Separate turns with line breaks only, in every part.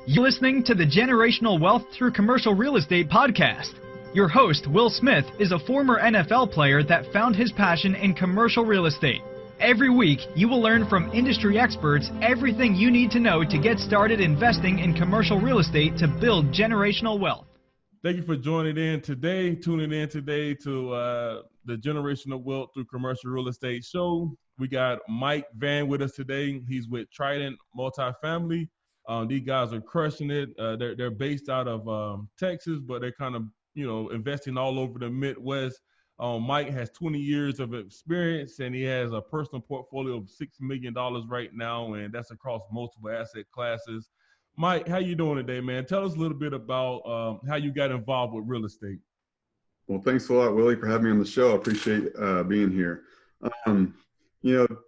You're listening to the Generational Wealth Through Commercial Real Estate podcast. Your host, Will Smith, is a former NFL player that found his passion in commercial real estate. Every week, you will learn from industry experts everything you need to know to get started investing in commercial real estate to build generational wealth.
Thank you for tuning in today to the Generational Wealth Through Commercial Real Estate show. We got Mike Vann with us today. He's with Trident Multifamily. These guys are crushing it. They're based out of Texas, but they're kind of, investing all over the Midwest. Mike has 20 years of experience, and he has a personal portfolio of $6 million right now, and that's across multiple asset classes. Mike, how you doing today, man? Tell us a little bit about how you got involved with real estate.
Well, thanks a lot, Willie, for having me on the show. I appreciate being here.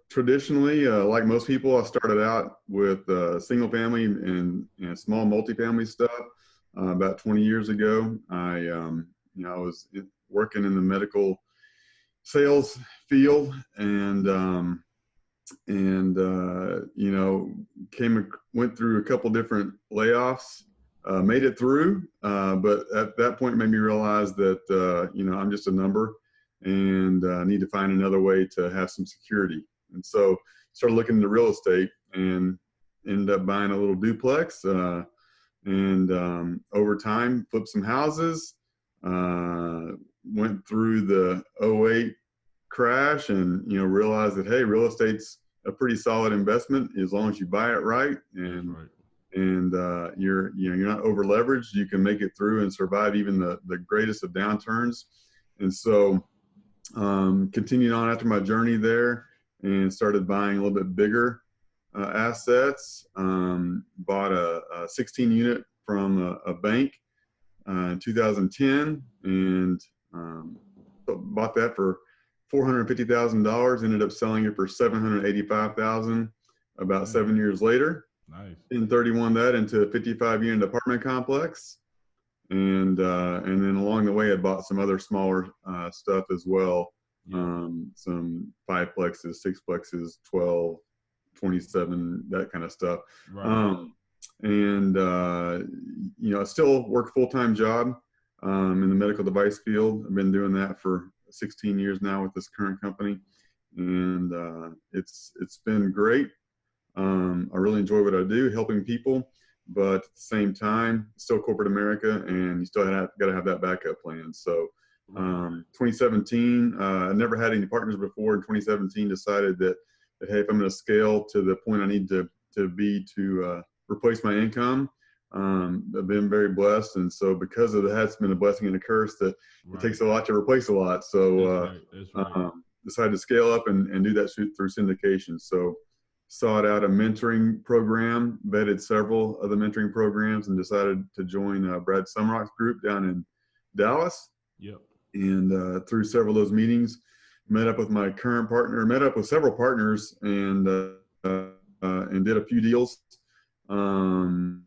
Traditionally, like most people, I started out with single family and small multifamily stuff. About 20 years ago, I was working in the medical sales field and went through a couple different layoffs, made it through. But at that point made me realize that, I'm just a number and need to find another way to have some security. And so started looking into real estate and ended up buying a little duplex, and over time flipped some houses, went through the '08 crash and, realized that, hey, real estate's a pretty solid investment as long as you buy it right. And you're not over leveraged. You can make it through and survive even the greatest of downturns. And so, continued on after my journey there and started buying a little bit bigger assets. Bought a 16 unit from a bank in 2010 and bought that for $450,000. Ended up selling it for $785,000 about 7 years later.
Nice.
And 31 that into a 55-unit apartment complex. And then along the way, I bought some other smaller stuff as well. Yeah. Some 5-plexes, 6-plexes, 12, 27, that kind of stuff. Right. I still work a full-time job in the medical device field. I've been doing that for 16 years now with this current company. And it's been great. I really enjoy what I do, helping people. But at the same time, still corporate America, and you still got to have that backup plan. So 2017, I never had any partners before. In 2017, decided that hey, if I'm going to scale to the point I need to replace my income, I've been very blessed. And so because of that, it's been a blessing and a curse that it takes a lot to replace a lot. So That's right. Decided to scale up and do that through syndication. So sought out a mentoring program, vetted several of the mentoring programs, and decided to join Brad Sumrock's group down in Dallas.
Yep.
And through several of those meetings, met up with my current partner, met up with several partners, and did a few deals in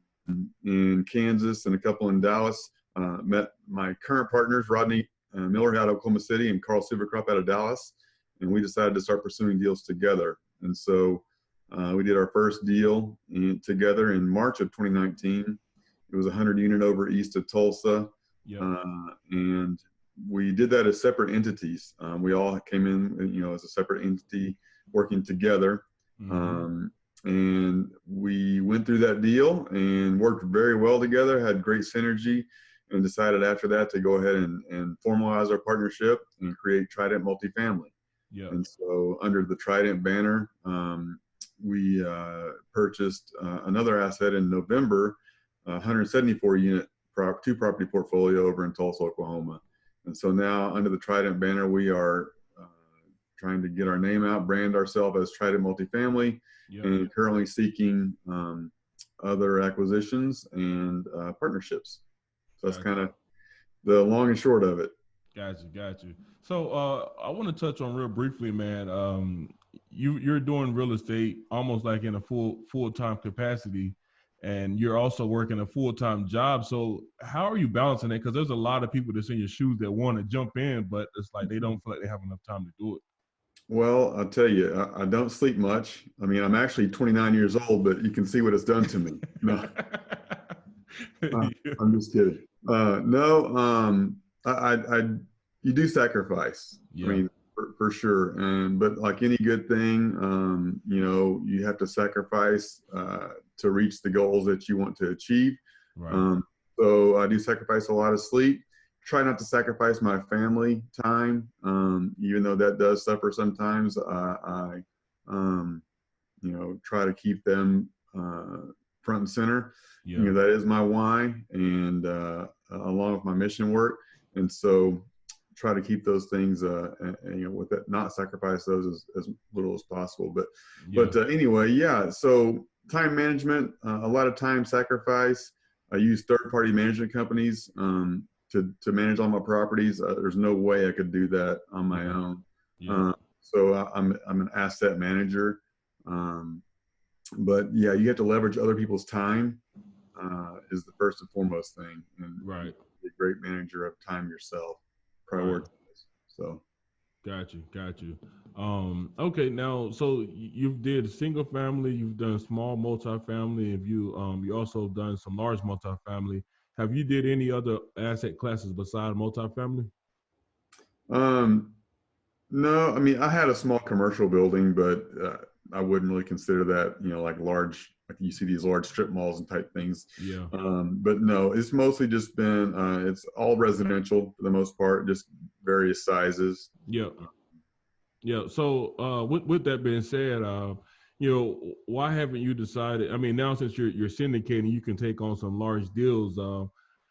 Kansas and a couple in Dallas. Met my current partners, Rodney Miller out of Oklahoma City and Carl Silvercrop out of Dallas, and we decided to start pursuing deals together. And so we did our first deal together in March of 2019. It was a 100-unit over east of Tulsa. Yep. And we did that as separate entities. We all came in, as a separate entity working together. Mm-hmm. And we went through that deal and worked very well together, had great synergy, and decided after that to go ahead and formalize our partnership and create Trident Multifamily. Yep. And so under the Trident banner, we purchased another asset in November, 174-unit two-property portfolio over in Tulsa, Oklahoma. And so now under the Trident banner, we are trying to get our name out, brand ourselves as Trident Multifamily, yep. And currently seeking other acquisitions and partnerships. So that's kind of the long and short of it.
Got you. So I want to touch on real briefly, man. You're doing real estate almost like in a full-time capacity, and you're also working a full-time job. So how are you balancing it? Because there's a lot of people that's in your shoes that want to jump in, but it's like they don't feel like they have enough time to do it.
Well, I'll tell you, I don't sleep much. I mean, I'm actually 29 years old, but you can see what it's done to me. No. I'm just kidding. No, you do sacrifice. I
Yeah.
mean, for sure. But like any good thing, you have to sacrifice to reach the goals that you want to achieve.
Right.
Um, so I do sacrifice a lot of sleep. Try not to sacrifice my family time, even though that does suffer sometimes. I try to keep them front and center.
Yeah.
That is my why, and along with my mission work. And so try to keep those things, with that, not sacrifice those as little as possible.
Yeah.
But anyway, yeah. So time management, a lot of time sacrifice. I use third-party management companies to manage all my properties. There's no way I could do that on my own.
Yeah.
So I'm an asset manager. But yeah, you have to leverage other people's time is the first and foremost thing, and
Right.
be a great manager of time yourself. Prioritize. Right. So.
Got you. Okay, now, so you've did single family, you've done small multifamily, if you also done some large multifamily. Have you did any other asset classes besides multifamily?
Um, no, I mean, I had a small commercial building, but I wouldn't really consider that, like large, like you see these large strip malls and type things.
Yeah.
But no, it's mostly just been, it's all residential for the most part, just various sizes.
Yeah. Yeah. So with that being said, why haven't you decided? I mean, now since you're syndicating, you can take on some large deals.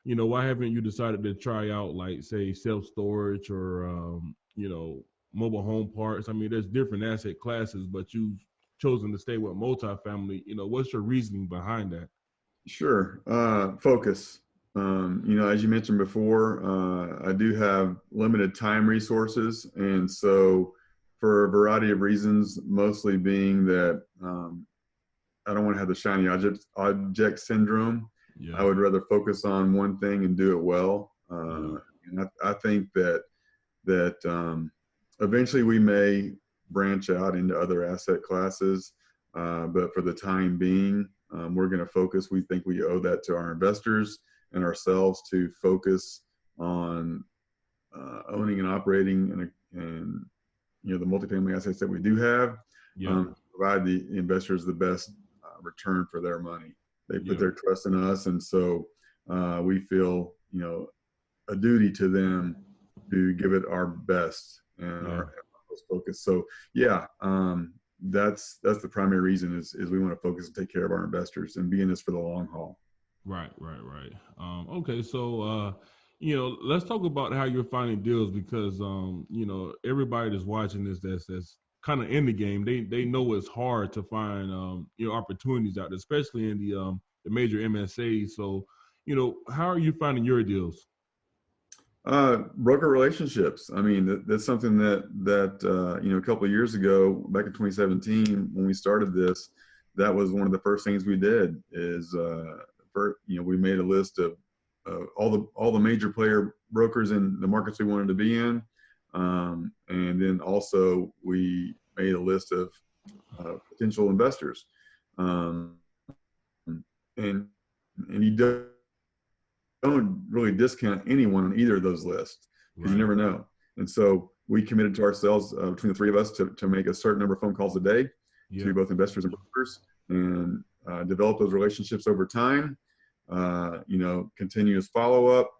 Why haven't you decided to try out, like, say, self storage or mobile home parks? I mean, there's different asset classes, but you've chosen to stay with multifamily. What's your reasoning behind that?
Sure. Focus. As you mentioned before, I do have limited time resources. And so for a variety of reasons, mostly being that I don't want to have the shiny object syndrome.
Yeah.
I would rather focus on one thing and do it well. And I think that eventually we may branch out into other asset classes. But for the time being, we're going to focus. We think we owe that to our investors and ourselves to focus on owning and operating and the multifamily assets that we do have.
Yeah.
Provide the investors the best return for their money. They put
Yeah.
their trust in us, and so we feel a duty to them to give it our best and our focus. So yeah, that's the primary reason is we want to focus and take care of our investors and be in this for the long haul.
Right. Okay, so let's talk about how you're finding deals because everybody that's watching this that's kind of in the game, they know it's hard to find opportunities out there, especially in the major MSAs. So how are you finding your deals?
Broker relationships. I mean, that's something that a couple of years ago, back in 2017, when we started this, that was one of the first things we did. Is we made a list of all the major player brokers in the markets we wanted to be in, and then also we made a list of potential investors, and you don't really discount anyone on either of those lists because you never know. And so we committed to ourselves between the three of us to make a certain number of phone calls a day to both investors and brokers and develop those relationships over time. Continuous follow-up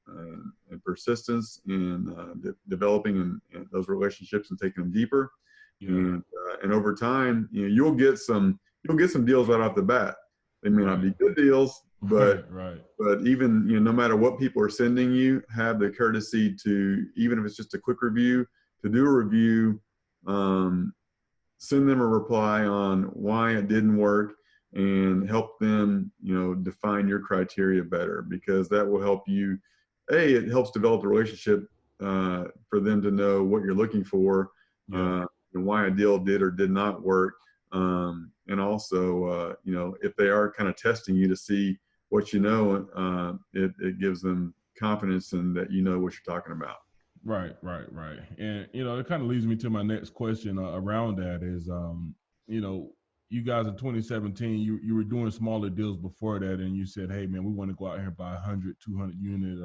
and persistence in developing and those relationships and taking them deeper. And over time, you'll get some deals right off the bat. They may not be good deals, but even no matter what people are sending you, have the courtesy to, even if it's just a quick review, to do a review, send them a reply on why it didn't work, and help them define your criteria better, because that will help you. It helps develop a relationship for them to know what you're looking for, and why a deal did or did not work. And also, if they are kind of testing you to see what it gives them confidence in that what you're talking about.
Right. And it kind of leads me to my next question around that is, you guys in 2017, you were doing smaller deals before that, and you said, hey, man, we want to go out here and buy 100, 200 unit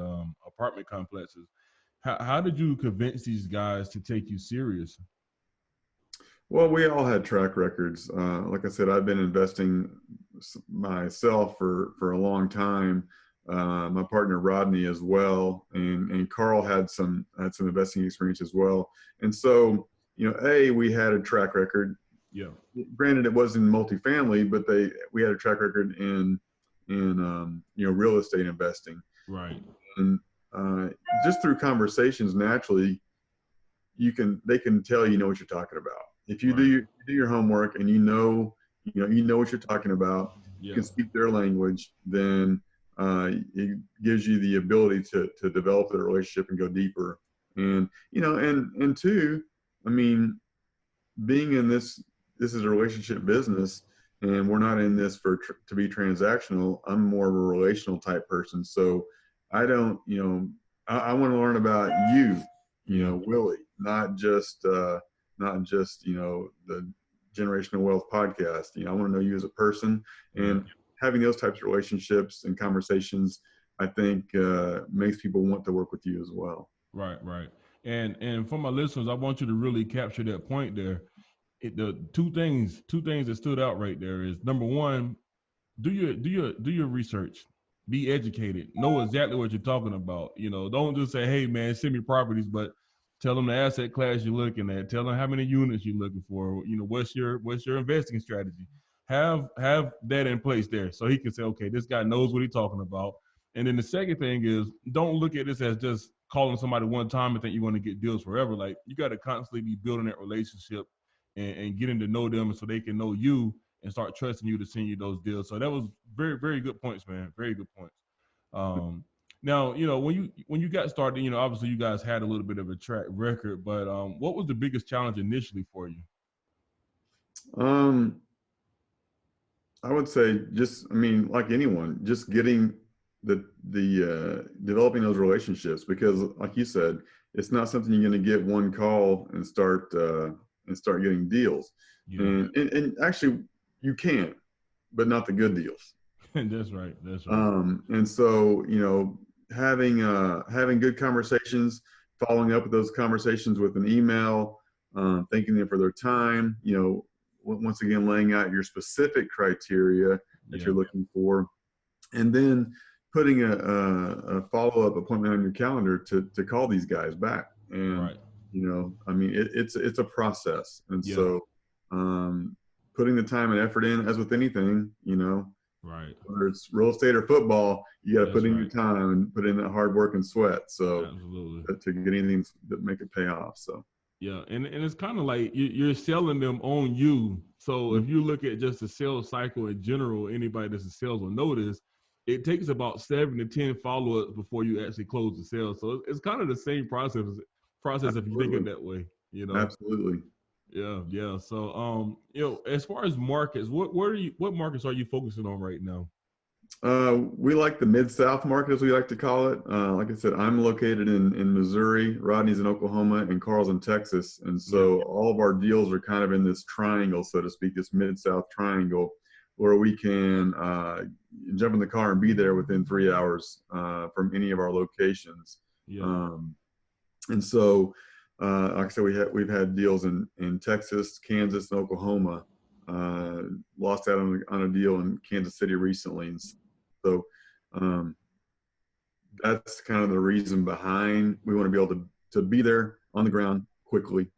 apartment complexes. How did you convince these guys to take you serious?
Well, we all had track records. Like I said, I've been investing myself for a long time. My partner Rodney as well, and Carl had some investing experience as well. And so, we had a track record.
Yeah.
Granted, it was in multifamily, but we had a track record in real estate investing.
Right.
And just through conversations, naturally, they can tell what you're talking about. If you do your homework and you know what you're talking about, you can speak their language, then it gives you the ability to develop the relationship and go deeper. And and two, I mean, being in this is a relationship business, and we're not in this to be transactional. I'm more of a relational type person, so I don't, I want to learn about you, Willie, not just the Generational Wealth podcast. I want to know you as a person, and having those types of relationships and conversations, I think, makes people want to work with you as well.
Right. And for my listeners, I want you to really capture that point there. The two things that stood out right there is, number one, do your research, be educated, know exactly what you're talking about. Don't just say, hey man, send me properties, but tell them the asset class you're looking at, tell them how many units you're looking for, what's your investing strategy. Have that in place there, so he can say, okay, this guy knows what he's talking about. And then the second thing is, don't look at this as just calling somebody one time and think you're going to get deals forever. Like, you got to constantly be building that relationship and getting to know them so they can know you and start trusting you to send you those deals. So that was very, very good points, man. Very good points. Now, when you got started, obviously you guys had a little bit of a track record, but what was the biggest challenge initially for you?
I would say like anyone, just getting the developing those relationships, because like you said, it's not something you're going to get one call and start getting deals. Yeah. And actually you can, but not the good deals.
That's right.
And so, having good conversations, following up with those conversations with an email, thanking them for their time, once again, laying out your specific criteria that you're looking for, and then putting a follow-up appointment on your calendar to call these guys back. And, it's a process. And so, putting the time and effort in, as with anything,
right,
whether it's real estate or football, you got to put in your time and put in that hard work and sweat. So to get anything that make it pay off. So.
Yeah, and it's kind of like you're selling them on you. So if you look at just the sales cycle in general, anybody that's in sales will notice it takes about 7 to 10 follow-ups before you actually close the sale. So it's kind of the same process if you think it that way.
Absolutely.
Yeah. So as far as markets, what markets are you focusing on right now?
We like the Mid-South market, as we like to call it. Like I said, I'm located in Missouri, Rodney's in Oklahoma, and Carl's in Texas. And so all of our deals are kind of in this triangle, so to speak, this Mid-South triangle, where we can jump in the car and be there within 3 hours from any of our locations. Yeah. And so, like I said, we've had deals in Texas, Kansas, and Oklahoma. Lost out on a deal in Kansas City recently. And so that's kind of the reason behind we want to be able to be there on the ground quickly.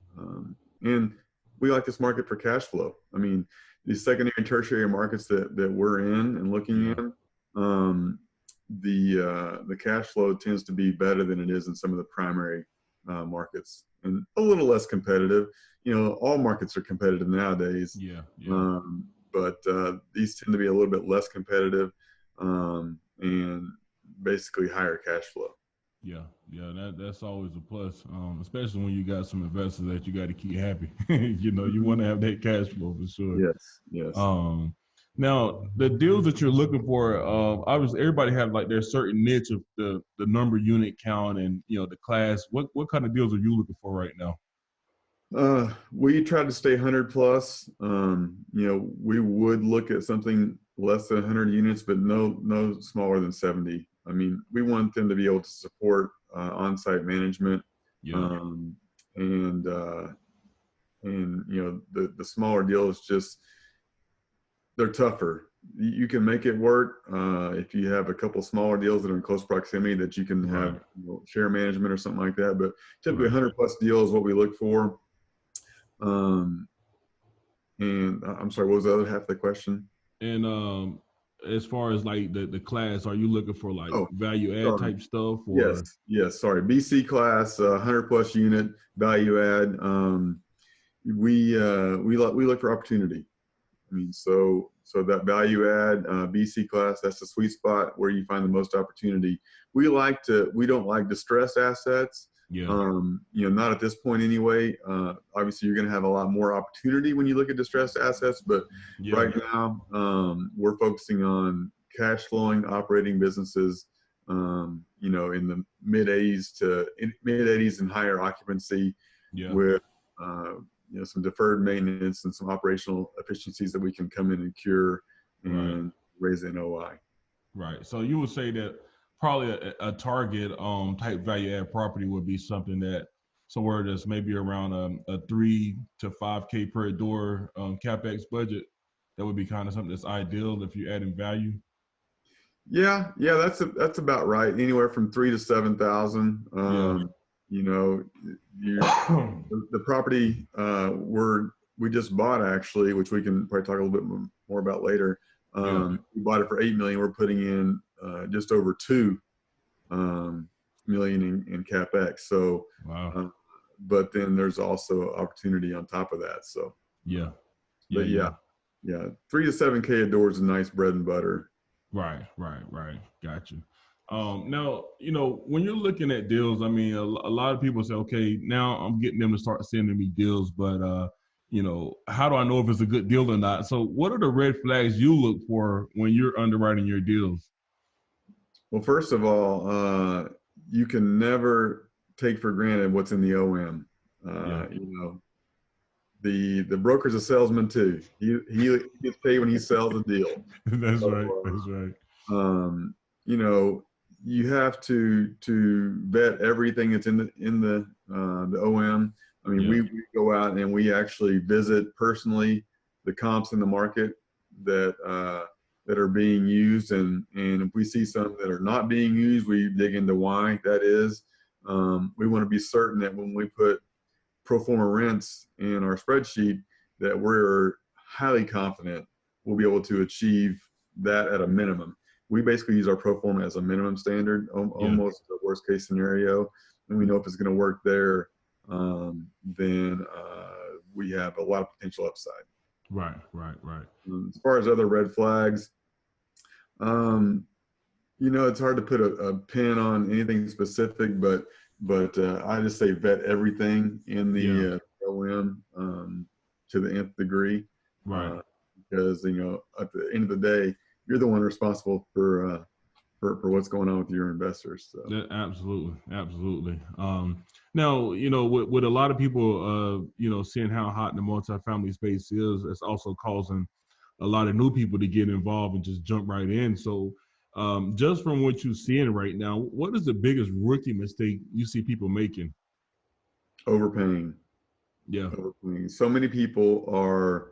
And we like this market for cash flow. I mean, these secondary and tertiary markets that we're in and looking in, the cash flow tends to be better than it is in some of the primary markets, and a little less competitive. All markets are competitive nowadays. But these tend to be a little bit less competitive, and basically higher cash flow.
Yeah, that's always a plus, especially when you got some investors that you got to keep happy. You want to have that cash flow for sure.
Yes.
Now, the deals that you're looking for, obviously everybody have like their certain niche of the number unit count and the class. What kind of deals are you looking for right now?
We try to stay 100 plus. We would look at something less than 100 units, but no smaller than 70. I mean, we want them to be able to support on-site management.
Yeah.
And the smaller deals, just they're tougher. You can make it work if you have a couple smaller deals that are in close proximity that you can have share management or something like that. But typically 100 plus deal is what we look for. And I'm sorry, what was the other half of the question?
And as far as like the class, are you looking for like value add type stuff? Or?
Yes. Sorry, BC class, 100 plus unit value add. We look for opportunity. I mean, so that value add BC class, that's the sweet spot where you find the most opportunity. We don't like distressed assets.
Yeah.
Not at this point anyway. Obviously, you're going to have a lot more opportunity when you look at distressed assets, but right now we're focusing on cash flowing operating businesses. In the mid 80s and higher occupancy, with some deferred maintenance and some operational efficiencies that we can come in and cure and raise the NOI.
Right. So you would say that probably a target type value add property would be something that somewhere that's maybe around a 3 to 5K per door CapEx budget. That would be kind of something that's ideal if you're adding value.
Yeah, that's about right. Anywhere from 3 to 7,000. The property we just bought, actually, which we can probably talk a little bit more about later. We bought it for $8 million. We're putting in just over $2 million in CapEx. So, but then there's also opportunity on top of that. So 3 to 7K a door is a nice bread and butter.
Right. Gotcha. Now, when you're looking at deals, I mean, a lot of people say, okay, now I'm getting them to start sending me deals, but, how do I know if it's a good deal or not? So what are the red flags you look for when you're underwriting your deals?
Well, first of all, you can never take for granted what's in the OM. The broker's a salesman too. He gets paid when he sells a deal.
That's right.
You have to vet everything that's in the OM. I mean, we go out and we actually visit personally the comps in the market that are being used, and if we see some that are not being used, we dig into why that is. We want to be certain that when we put pro forma rents in our spreadsheet, that we're highly confident we'll be able to achieve that at a minimum. We basically use our pro forma as a minimum standard, almost a worst case scenario. And we know if it's going to work there, then we have a lot of potential upside.
Right.
As far as other red flags, it's hard to put a pin on anything specific, but I just say vet everything in the OM to the nth degree.
Right.
Because, at the end of the day, you're the one responsible for what's going on with your investors. So.
Yeah, absolutely. Now, with a lot of people, seeing how hot the multifamily space is, it's also causing a lot of new people to get involved and just jump right in. So just from what you're seeing right now, what is the biggest rookie mistake you see people making?
Overpaying.
Overpaying.
So many people are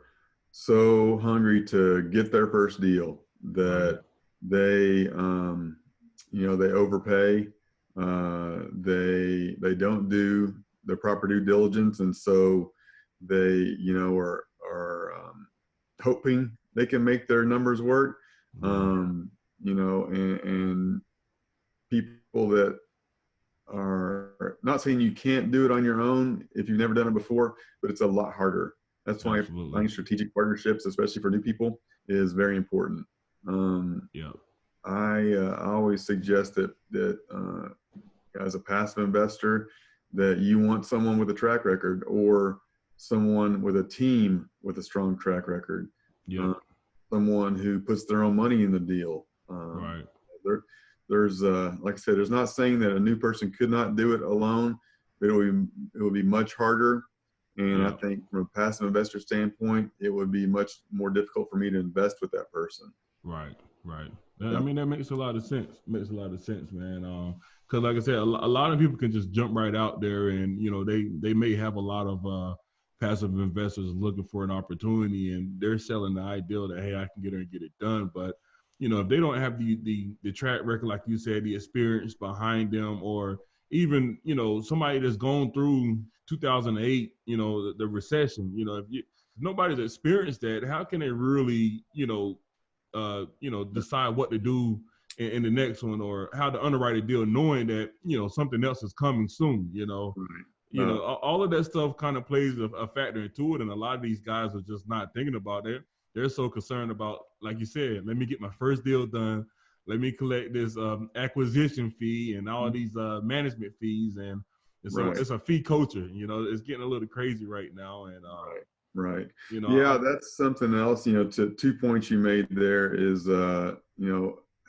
so hungry to get their first deal that they overpay. They don't do the proper due diligence, and so they are hoping they can make their numbers work. And people that are not saying you can't do it on your own if you've never done it before, but it's a lot harder. That's why finding strategic partnerships, especially for new people, is very important. I always suggest that as a passive investor, that you want someone with a track record or someone with a team with a strong track record. Someone who puts their own money in the deal. There's like I said, there's not saying that a new person could not do it alone, but it will be much harder And I
Yeah.
think from a passive investor standpoint, it would be much more difficult for me to invest with that person.
Right. Right.
Yeah.
I mean, that makes a lot of sense. Makes a lot of sense, man. Because like I said, a lot of people can just jump right out there, and they may have a lot of passive investors looking for an opportunity, and they're selling the ideal that, hey, I can get her and get it done. But if they don't have the track record, like you said, the experience behind them, or even somebody that's gone through 2008, the recession, if nobody's experienced that, how can they really decide what to do in the next one, or how to underwrite a deal knowing that something else is coming soon.
Right.
All of that stuff kind of plays a factor into it, and a lot of these guys are just not thinking about it. They're so concerned about, like you said, let me get my first deal done, let me collect this acquisition fee and all these management fees, and so
Right.
it's a fee culture. It's getting a little crazy right now, and
Right.
you know
Yeah,
I,
that's something else. To 2 points you made there is,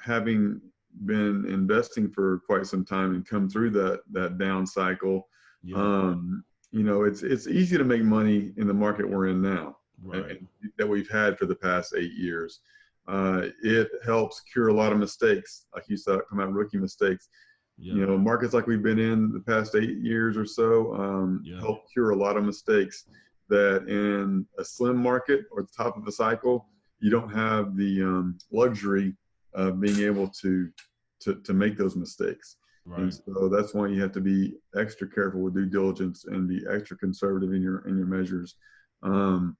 having been investing for quite some time and come through that down cycle.
yeah,
It's easy to make money in the market we're in now,
right,
and that we've had for the past 8 years. It helps cure a lot of mistakes, like you said, come out rookie mistakes.
yeah,
Markets like we've been in the past 8 years or so
yeah,
help cure a lot of mistakes that in a slim market or the top of the cycle, you don't have the luxury of being able to make those mistakes. And
right.
so that's why you have to be extra careful with due diligence and be extra conservative in your measures. And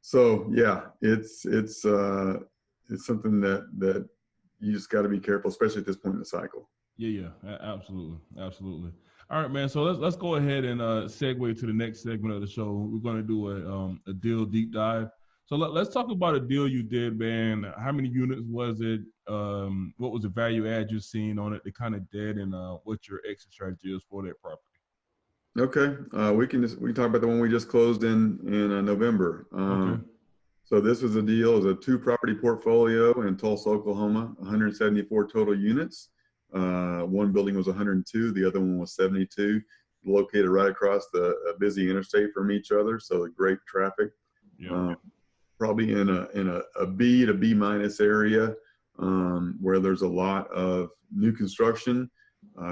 so yeah, it's something that you just got to be careful, especially at this point in the cycle.
Yeah, absolutely, absolutely. All right, man. So let's go ahead and segue to the next segment of the show. We're going to do a deal deep dive. So let's talk about a deal you did, man. How many units was it? What was the value add you're seeing on it? The kind of debt, and what your exit strategy is for that property.
Okay, we can talk about the one we just closed in November.
Okay.
So this was a deal. It was a 2-property portfolio in Tulsa, Oklahoma, 174 total units. One building was 102, the other one was 72, located right across the busy interstate from each other. So great traffic.
Yeah.
Probably in a B to B minus area, where there's a lot of new construction,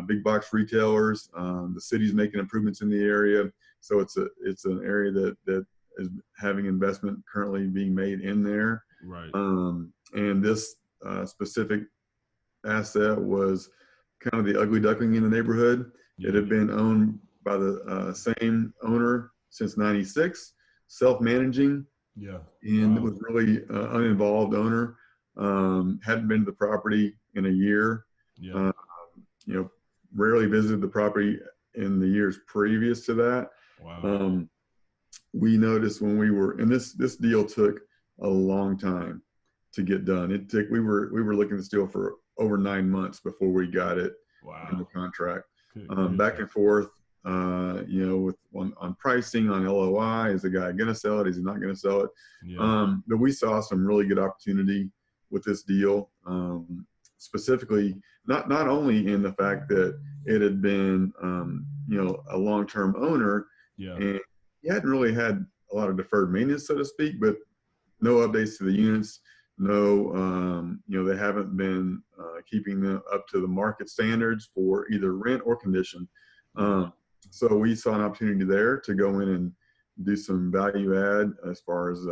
big box retailers. The city's making improvements in the area, so it's an area that is having investment currently being made in there.
Right.
And this specific asset was kind of the ugly duckling in the neighborhood.
Yeah.
It had been owned by the same owner since '96, self-managing.
Yeah.
And
Wow.
it was really uninvolved owner. Hadn't been to the property in a year.
Yeah.
Rarely visited the property in the years previous to that.
Wow.
We noticed when we were, and this deal took a long time to get done. We were looking at this deal for over 9 months before we got it under
Wow.
contract.
Good
Back and forth, with on pricing, on LOI. Is the guy going to sell it? Is he not going to sell it?
Yeah.
But we saw some really good opportunity with this deal, specifically not only in the fact that it had been, a long-term owner,
Yeah.
and he hadn't really had a lot of deferred maintenance, so to speak, but no updates to the units. No, they haven't been keeping them up to the market standards for either rent or condition. So we saw an opportunity there to go in and do some value add as far as,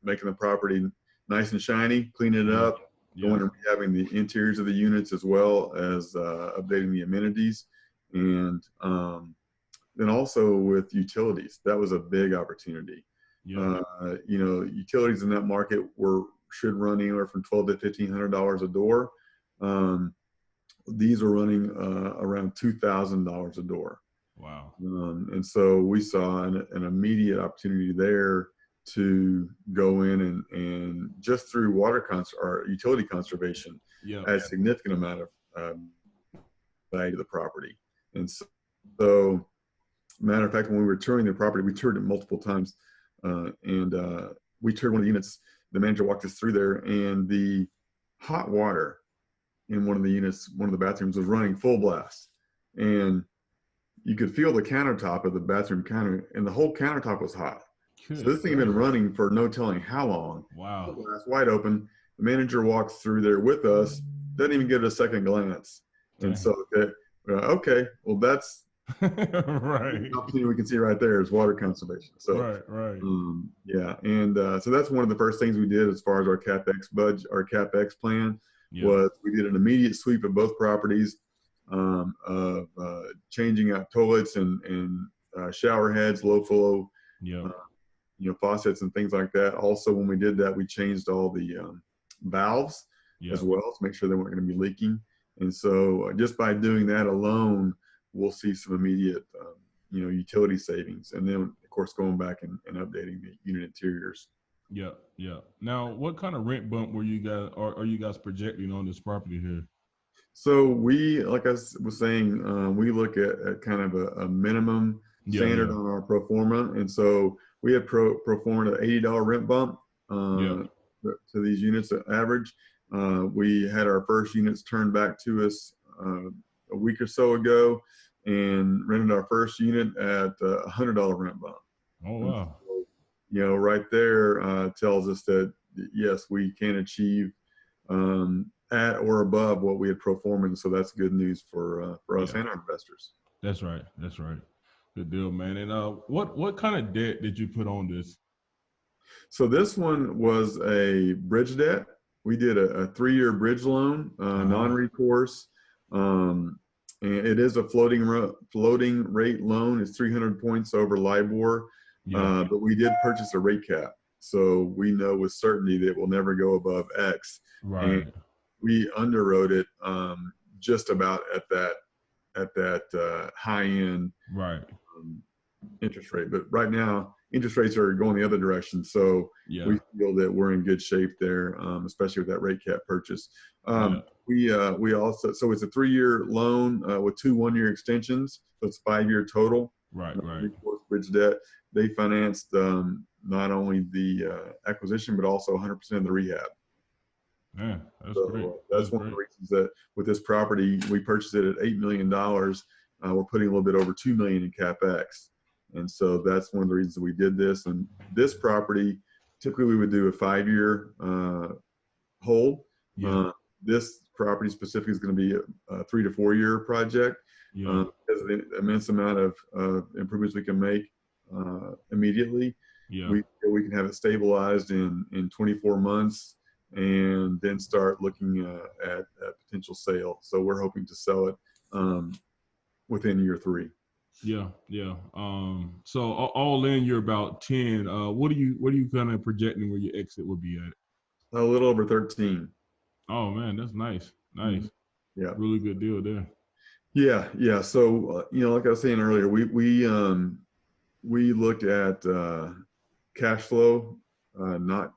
making the property nice and shiny, cleaning it up, going and rehabbing the interiors of the units, as well as updating the amenities. And then also with utilities, that was a big opportunity.
Yeah.
Utilities in that market should run anywhere from $1,200 to $1,500 a door. These are running around $2,000 a door.
Wow.
And so we saw an immediate opportunity there to go in and just through or utility conservation, add a significant amount of value to the property. And so, matter of fact, when we were touring the property, we toured it multiple times, and we toured one of the units. The manager walked us through there, and the hot water in one of the units, one of the bathrooms, was running full blast. And you could feel the countertop of the bathroom counter, and the whole countertop was hot.
Good.
So this thing had been running for no telling how long.
Wow.
The glass wide open. The manager walks through there with us, doesn't even give it a second glance. And so, okay, well, that's
right.
opportunity we can see right there is water conservation. So,
right.
Yeah. And so that's one of the first things we did as far as our CapEx budget, our CapEx plan was we did an immediate sweep of both properties of changing out toilets and shower heads, low flow, faucets and things like that. Also, when we did that, we changed all the valves as well to make sure they weren't going to be leaking. And so just by doing that alone, we'll see some immediate, utility savings. And then, of course, going back and updating the unit interiors.
Yeah. Now, what kind of rent bump are you guys projecting on this property here?
So we, like I was saying, we look at kind of a minimum standard on our pro forma. And so we had pro forma an $80 rent bump to these units at average. We had our first units turned back to us a week or so ago and rented our first unit at a $100 rent bump.
Oh, wow.
So, right there tells us that, yes, we can achieve at or above what we had pro forma. And so that's good news for us and our investors.
That's right. Good deal, man. And what kind of debt did you put on this?
So this one was a bridge debt. We did a 3-year bridge loan, non-recourse. And it is a floating rate loan. It's 300 points over LIBOR. But we did purchase a rate cap. So we know with certainty that it will never go above X.
Right.
And we underwrote it just about at that high end interest rate. But right now, interest rates are going the other direction. So we feel that we're in good shape there, especially with that rate cap purchase. We also, so it's a 3-year loan with 2 1-year extensions. So it's 5-year total.
Right.
Bridge debt. They financed not only the acquisition, but also 100% of the rehab.
Yeah, that's great.
That's one of the reasons that with this property, we purchased it at $8 million. We're putting a little bit over $2 million in CapEx. And so that's one of the reasons that we did this. And this property, typically we would do a 5-year hold. This property specifically is going to be a 3 to 4 year project because of the immense amount of improvements we can make immediately. We can have it stabilized in 24 months and then start looking at potential sale. So we're hoping to sell it within year 3.
So all in, you're about 10. What are you kind of projecting where your exit will be at?
A little over 13.
Oh man, that's nice.
Yeah,
really good deal there.
Yeah. So like I was saying earlier, we looked at cash flow, not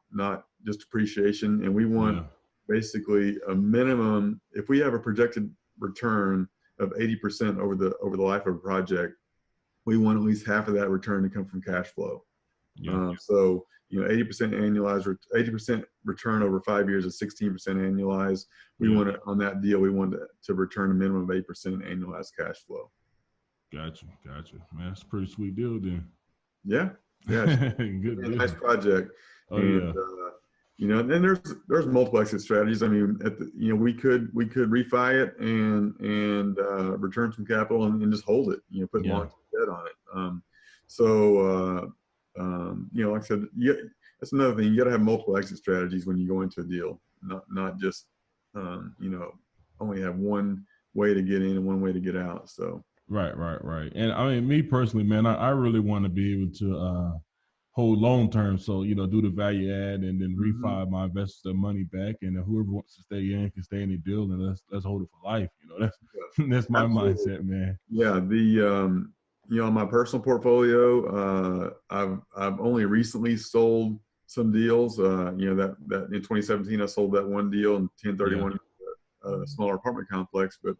just depreciation, and we want basically a minimum. If we have a projected return of 80% over the life of a project, we want at least half of that return to come from cash flow. So 80% annualized, 80% return over 5 years is 16% annualized. We want to, on that deal, we want to return a minimum of 8% annualized cash flow.
Gotcha. Man, that's a pretty sweet deal then.
Yeah.
Good deal.
Nice project.
And
there's multiple exit strategies. I mean, we could refi it and return some capital and just hold it. Put long-term debt on it. Like I said, that's another thing. You got to have multiple exit strategies when you go into a deal. Not just only have one way to get in and one way to get out. So.
Right. And I mean, me personally, man, I really want to be able to hold long term. So, do the value add and then refi my investor money back, and whoever wants to stay in can stay in the deal, and let's hold it for life. That's my mindset, man.
Yeah. On my personal portfolio, I've only recently sold some deals. That in 2017 I sold that one deal in 1031, a smaller apartment complex, but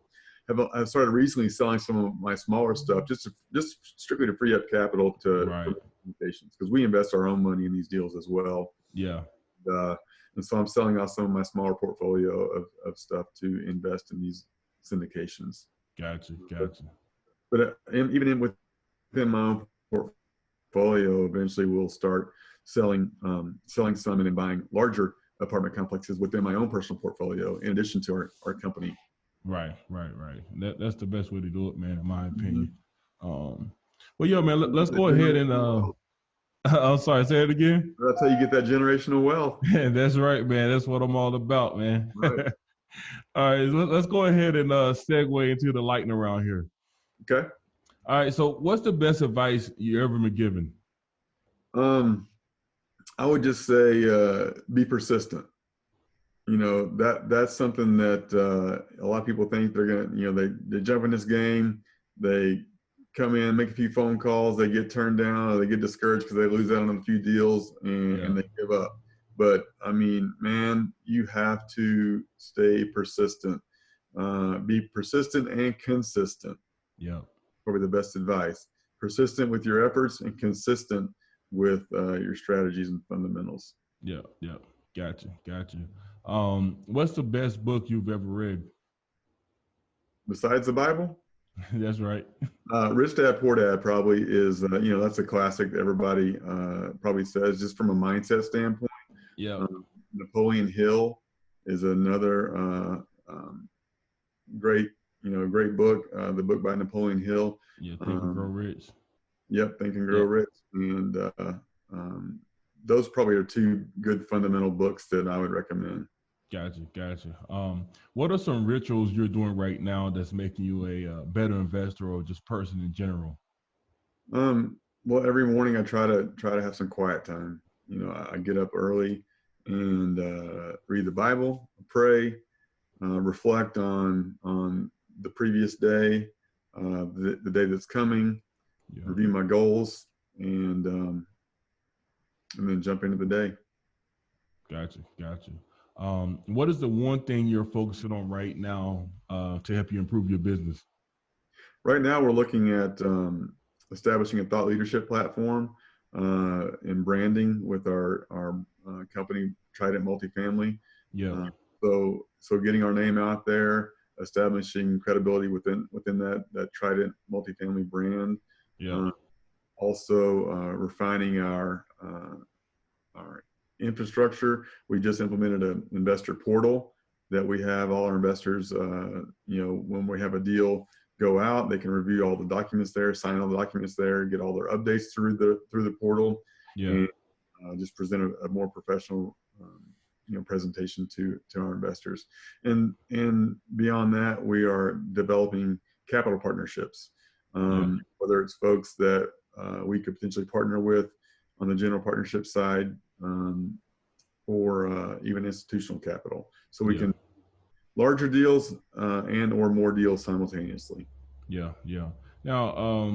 I've started recently selling some of my smaller stuff just strictly to free up capital for syndications, because we invest our own money in these deals as well. And so I'm selling off some of my smaller portfolio of stuff to invest in these syndications.
Gotcha.
But within my own portfolio, eventually we'll start selling some and then buying larger apartment complexes within my own personal portfolio, in addition to our company.
Right. That's the best way to do it, man, in my
Mm-hmm.
opinion. Well, yeah, man, let's go ahead and I'm sorry, say it again.
That's how you get that generational wealth.
That's right, man. That's what I'm all about, man.
Right.
All right, let's go ahead and segue into the lightning round here.
Okay.
All right, so what's the best advice you ever been given?
I would just say be persistent. That's something that a lot of people think they're gonna, they jump in this game, they come in, make a few phone calls, they get turned down, or they get discouraged because they lose out on a few deals and they give up. But I mean, man, you have to stay persistent. Be persistent and consistent.
Yeah.
Probably the best advice. Persistent with your efforts and consistent with your strategies and fundamentals.
Yeah. Gotcha. What's the best book you've ever read?
Besides the Bible?
That's right.
Rich Dad Poor Dad probably is, that's a classic that everybody probably says, just from a mindset standpoint.
Yeah.
Napoleon Hill is another great book. The book by Napoleon Hill.
Yeah, Think and Grow Rich.
Yep, Think and Grow Rich. And those probably are two good fundamental books that I would recommend.
Gotcha. What are some rituals you're doing right now that's making you a better investor or just person in general?
Well, every morning I try to have some quiet time. I get up early and read the Bible, pray, reflect on the previous day, the day that's coming, review my goals, and then jump into the day.
Gotcha. What is the one thing you're focusing on right now to help you improve your business?
Right now, we're looking at establishing a thought leadership platform and branding with our company, Trident Multifamily.
Yeah.
So getting our name out there, establishing credibility within that Trident Multifamily brand.
Yeah.
Also refining our infrastructure. We just implemented an investor portal that we have all our investors, when we have a deal go out, they can review all the documents there, sign all the documents there, get all their updates through the portal, and just present a more professional presentation to our investors. And beyond that, we are developing capital partnerships, whether it's folks that we could potentially partner with on the general partnership side, or even institutional capital. So we can larger deals and or more deals simultaneously. Yeah.
Now,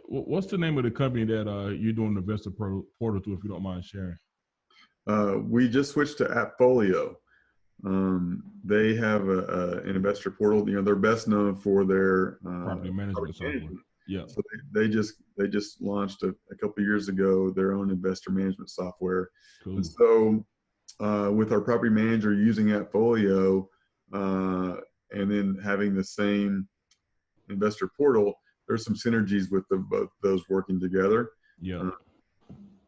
what's the name of the company that you're doing the investor portal to, if you don't mind sharing?
We just switched to AppFolio. They have an investor portal. They're best known for their
property management software. Yeah.
So they just launched a couple of years ago their own investor management software. Cool. And so with our property manager using AppFolio and then having the same investor portal, there's some synergies with both those working together.
Yeah.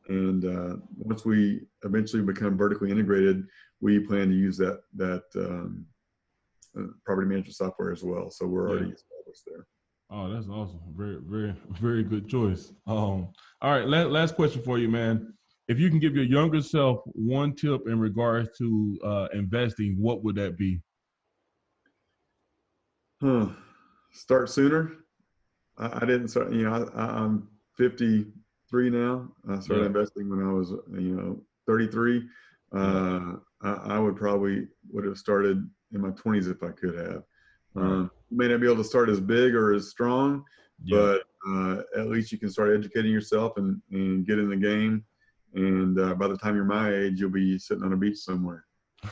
And once we eventually become vertically integrated, we plan to use that property management software as well. So we're already established there.
Oh, that's awesome. Very, very, very good choice. All right, last question for you, man. If you can give your younger self one tip in regards to investing, what would that be?
Start sooner. I didn't start, I'm 53 now. I started investing when I was, 33. I would have started in my 20s if I could have. You may not be able to start as big or as strong, but at least you can start educating yourself and get in the game. And by the time you're my age, you'll be sitting on a beach somewhere.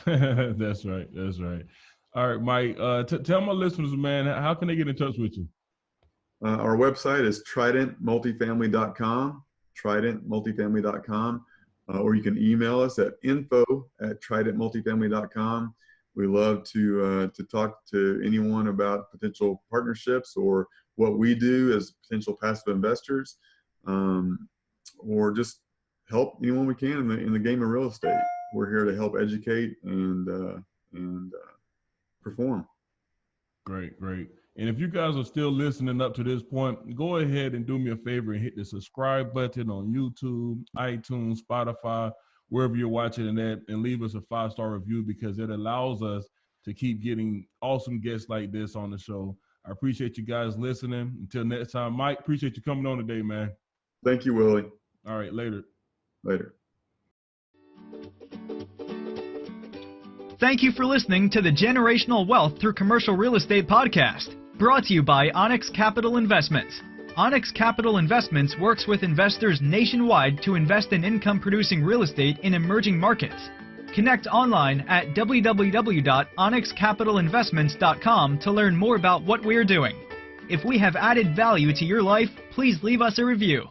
That's right. All right, Mike, tell my listeners, man, how can they get in touch with you?
Our website is tridentmultifamily.com, tridentmultifamily.com, or you can email us at info@tridentmultifamily.com. We love to talk to anyone about potential partnerships or what we do as potential passive investors, or just help anyone we can in the game of real estate. We're here to help educate and perform.
Great. And if you guys are still listening up to this point, go ahead and do me a favor and hit the subscribe button on YouTube, iTunes, Spotify, wherever you're watching it at, and leave us a 5-star review, because it allows us to keep getting awesome guests like this on the show. I appreciate you guys listening. Until next time, Mike, appreciate you coming on today, man.
Thank you, Willie.
All right, later.
Thank you for listening to the Generational Wealth Through Commercial Real Estate podcast, brought to you by Onyx Capital Investments. Onyx Capital Investments works with investors nationwide to invest in income-producing real estate in emerging markets. Connect online at www.onyxcapitalinvestments.com to learn more about what we're doing. If we have added value to your life, please leave us a review.